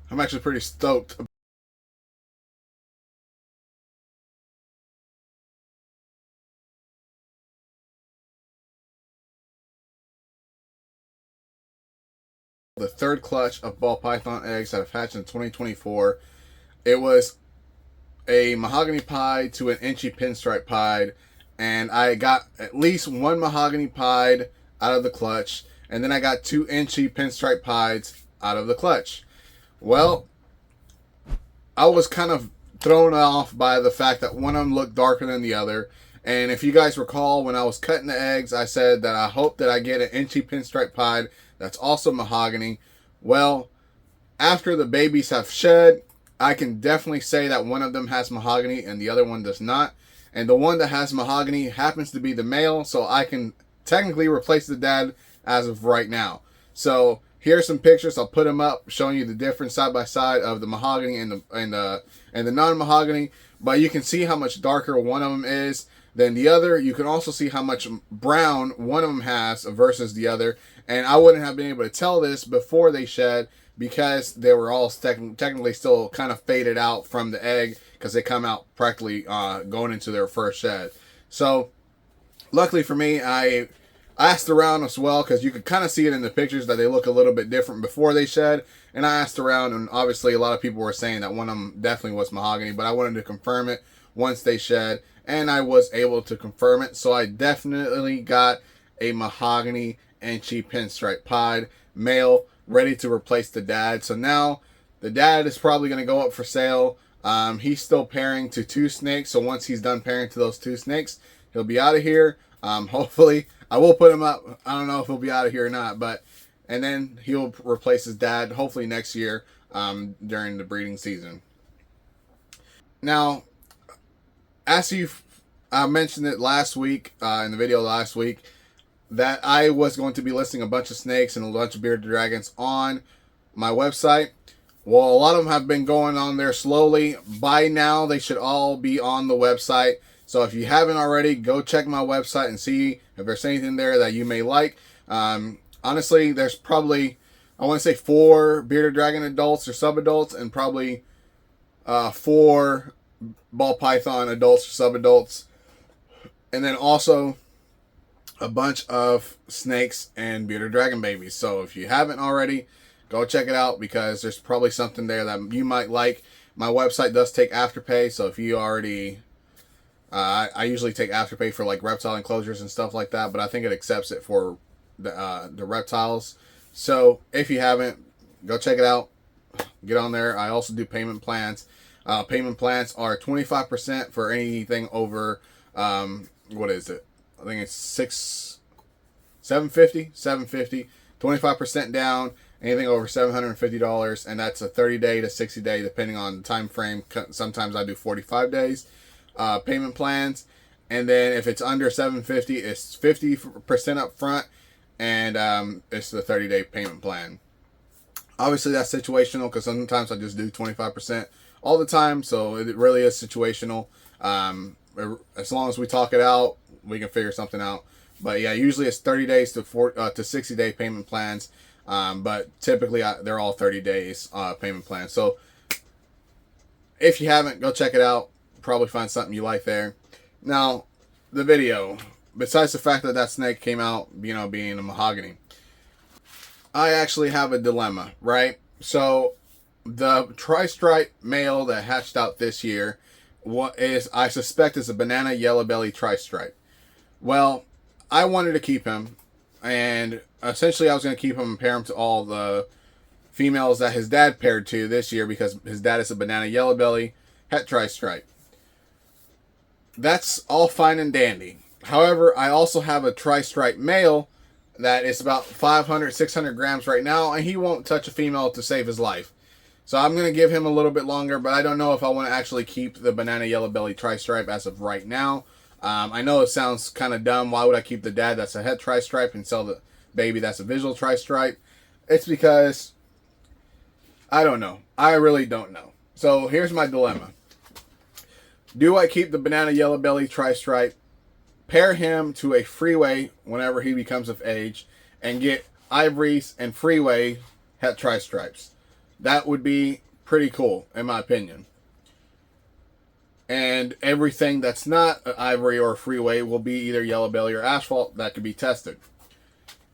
I'm actually pretty stoked. The third clutch of ball python eggs that have hatched in 2024. It was a mahogany pied to an inchy pinstripe pied, and I got at least one mahogany pied out of the clutch, and then I got two inchy pinstripe pieds out of the clutch. Well, I was kind of thrown off by the fact that one of them looked darker than the other. And if you guys recall, when I was cutting the eggs, I said that I hope that I get an inchy pinstripe pied that's also mahogany. Well, after the babies have shed, I can definitely say that one of them has mahogany and the other one does not. And the one that has mahogany happens to be the male, so I can technically replace the dad as of right now. So here's some pictures. I'll put them up, showing you the difference side by side of the mahogany and the non-mahogany. But you can see how much darker one of them is than the other. You can also see how much brown one of them has versus the other. And I wouldn't have been able to tell this before they shed because they were all technically still kind of faded out from the egg because they come out practically going into their first shed. So luckily for me, I asked around as well because you could kind of see it in the pictures that they look a little bit different before they shed. And I asked around, and obviously a lot of people were saying that one of them definitely was mahogany, but I wanted to confirm it once they shed, and I was able to confirm it. So I definitely got a mahogany inchy pinstripe pied male ready to replace the dad. So now the dad is probably going to go up for sale. He's still pairing to two snakes, so once he's done pairing to those two snakes, he'll be out of here. Hopefully, I will put him up. I don't know if he'll be out of here or not, but and then he'll replace his dad hopefully next year during the breeding season. Now, as you mentioned it last week in the video last week, that I was going to be listing a bunch of snakes and a bunch of bearded dragons on my website. Well, a lot of them have been going on there slowly. By now, they should all be on the website. So if you haven't already, go check my website and see if there's anything there that you may like. Honestly, there's probably, I want to say 4 bearded dragon adults or sub-adults and probably 4 ball python adults or sub-adults. And then also a bunch of snakes and bearded dragon babies. So if you haven't already, go check it out because there's probably something there that you might like. My website does take Afterpay, so if you already, I usually take Afterpay for like reptile enclosures and stuff like that, but I think it accepts it for the reptiles. So if you haven't, go check it out. Get on there. I also do payment plans. Payment plans are 25% for anything over, what is it? I think it's $750, 25% down, anything over $750, and that's a 30-day to 60-day, depending on the time frame. Sometimes I do 45 days payment plans, and then if it's under $750, it's 50% up front, and it's the 30-day payment plan. Obviously, that's situational because sometimes I just do 25% all the time, so it really is situational. As long as we talk it out, we can figure something out. But yeah, usually it's 30 days to 60-day payment plans. But typically they're all 30 days payment plans. So if you haven't, go check it out. Probably find something you like there. Now, the video, besides the fact that that snake came out, being a mahogany, I actually have a dilemma, right? So the tri-stripe male that hatched out this year, I suspect is a banana yellow belly tri-stripe. Well, I wanted to keep him, and essentially I was going to keep him and pair him to all the females that his dad paired to this year because his dad is a banana yellow belly het tri-stripe. That's all fine and dandy. However, I also have a tri-stripe male that is about 500, 600 grams right now, and he won't touch a female to save his life. So I'm going to give him a little bit longer, but I don't know if I want to actually keep the banana yellow belly tri-stripe as of right now. I know it sounds kind of dumb. Why would I keep the dad that's a het tri-stripe and sell the baby that's a visual tri-stripe? It's because I don't know. I really don't know. So here's my dilemma. Do I keep the banana yellow belly tri-stripe, pair him to a freeway whenever he becomes of age, and get ivories and freeway het tri-stripes? That would be pretty cool, in my opinion. And everything that's not ivory or freeway will be either yellow belly or asphalt that could be tested.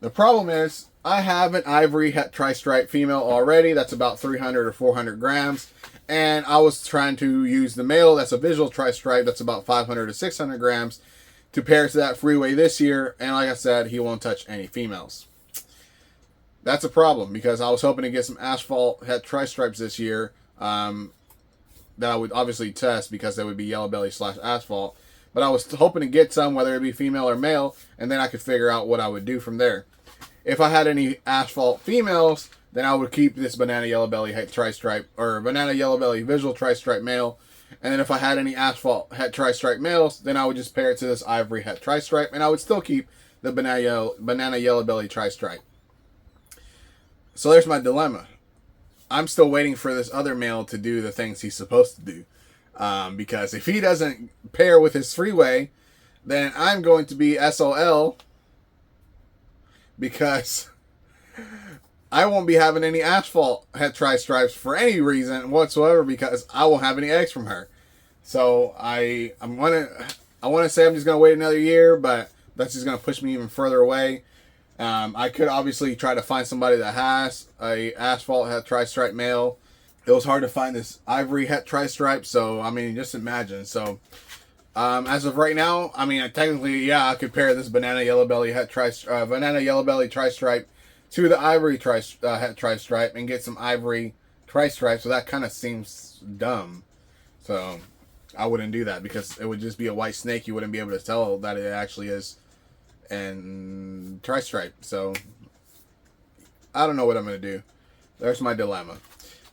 The problem is, I have an ivory het tri-stripe female already. That's about 300 or 400 grams. And I was trying to use the male that's a visual tri-stripe that's about 500 to 600 grams to pair to that freeway this year. And like I said, he won't touch any females. That's a problem because I was hoping to get some asphalt het tri-stripes this year that I would obviously test because they would be yellow belly / asphalt. But I was hoping to get some, whether it be female or male, and then I could figure out what I would do from there. If I had any asphalt females, then I would keep this banana yellow belly het tri-stripe or banana yellow belly visual tri-stripe male. And then if I had any asphalt het tri-stripe males, then I would just pair it to this ivory het tri-stripe, and I would still keep the banana yellow belly tri-stripe. So there's my dilemma. I'm still waiting for this other male to do the things he's supposed to do. Because if he doesn't pair with his freeway, then I'm going to be SOL because I won't be having any asphalt het tri-stripes for any reason whatsoever because I won't have any eggs from her. So I want to say I'm just going to wait another year, but that's just going to push me even further away. I could obviously try to find somebody that has a asphalt het tri-stripe male. It was hard to find this ivory het tri-stripe, so I mean, just imagine. So as of right now, I mean, technically, yeah, I could pair this banana yellow belly tri-stripe to the ivory het tri-stripe and get some ivory tri-stripe. So that kind of seems dumb. So I wouldn't do that because it would just be a white snake. You wouldn't be able to tell that it actually is and tri-stripe. So I don't know what I'm going to do. There's my dilemma.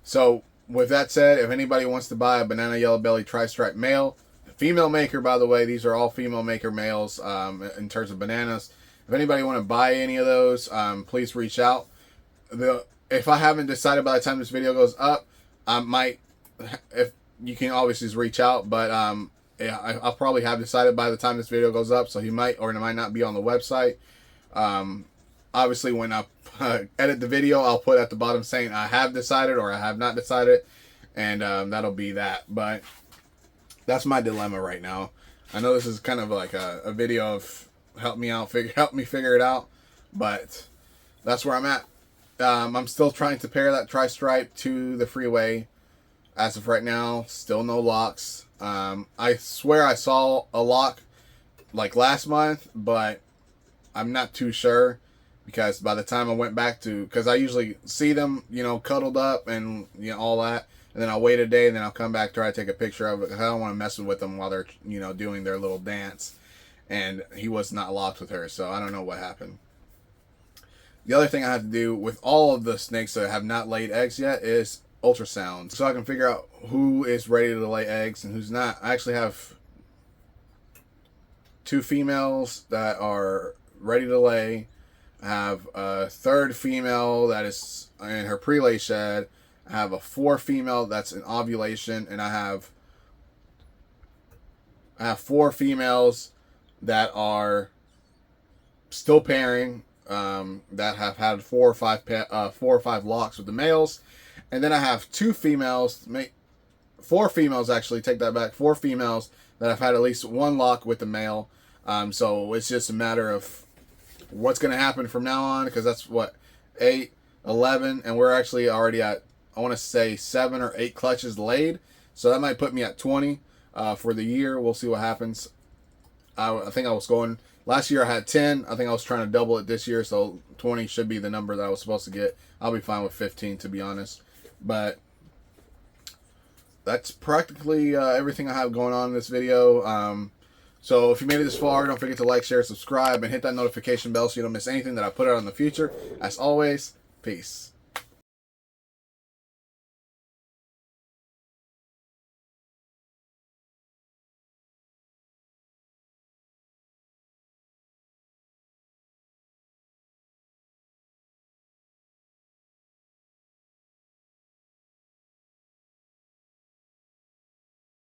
So with that said, if anybody wants to buy a banana yellow belly tri-stripe male, female maker, by the way, these are all female maker males in terms of bananas. If anybody want to buy any of those, please reach out. If I haven't decided by the time this video goes up, I might, if you can obviously just reach out, but yeah, I'll probably have decided by the time this video goes up, so he might or it might not be on the website. Obviously, when I edit the video, I'll put at the bottom saying I have decided or I have not decided, and that'll be that. But that's my dilemma right now. I know this is kind of like a video of help me figure it out, but that's where I'm at. I'm still trying to pair that tri-stripe to the freeway. As of right now, still no locks. I swear I saw a lock like last month, but I'm not too sure because by the time I went back to, because I usually see them, you know, cuddled up and, you know, all that, and then I'll wait a day and then I'll come back, try to take a picture of it because I don't want to mess with them while they're, you know, doing their little dance. And he was not locked with her, so I don't know what happened. The other thing I have to do with all of the snakes that have not laid eggs yet is ultrasound, so I can figure out who is ready to lay eggs and who's not. I actually have 2 females that are ready to lay. I have a 3rd female that is in her pre-lay shed. I have a 4 female that's in ovulation, and I have 4 females that are still pairing, that have had 4 or 5 locks with the males. And then I have 4 females actually, take that back, 4 females that have had at least 1 lock with the male. So it's just a matter of what's going to happen from now on, because that's what, 8, 11, and we're actually already at, I want to say 7 or 8 clutches laid. So that might put me at 20 for the year. We'll see what happens. I think I was going, last year I had 10. I think I was trying to double it this year, so 20 should be the number that I was supposed to get. I'll be fine with 15, to be honest. But that's practically everything I have going on in this video. So if you made it this far, don't forget to like, share, subscribe, and hit that notification bell so you don't miss anything that I put out in the future. As always, peace.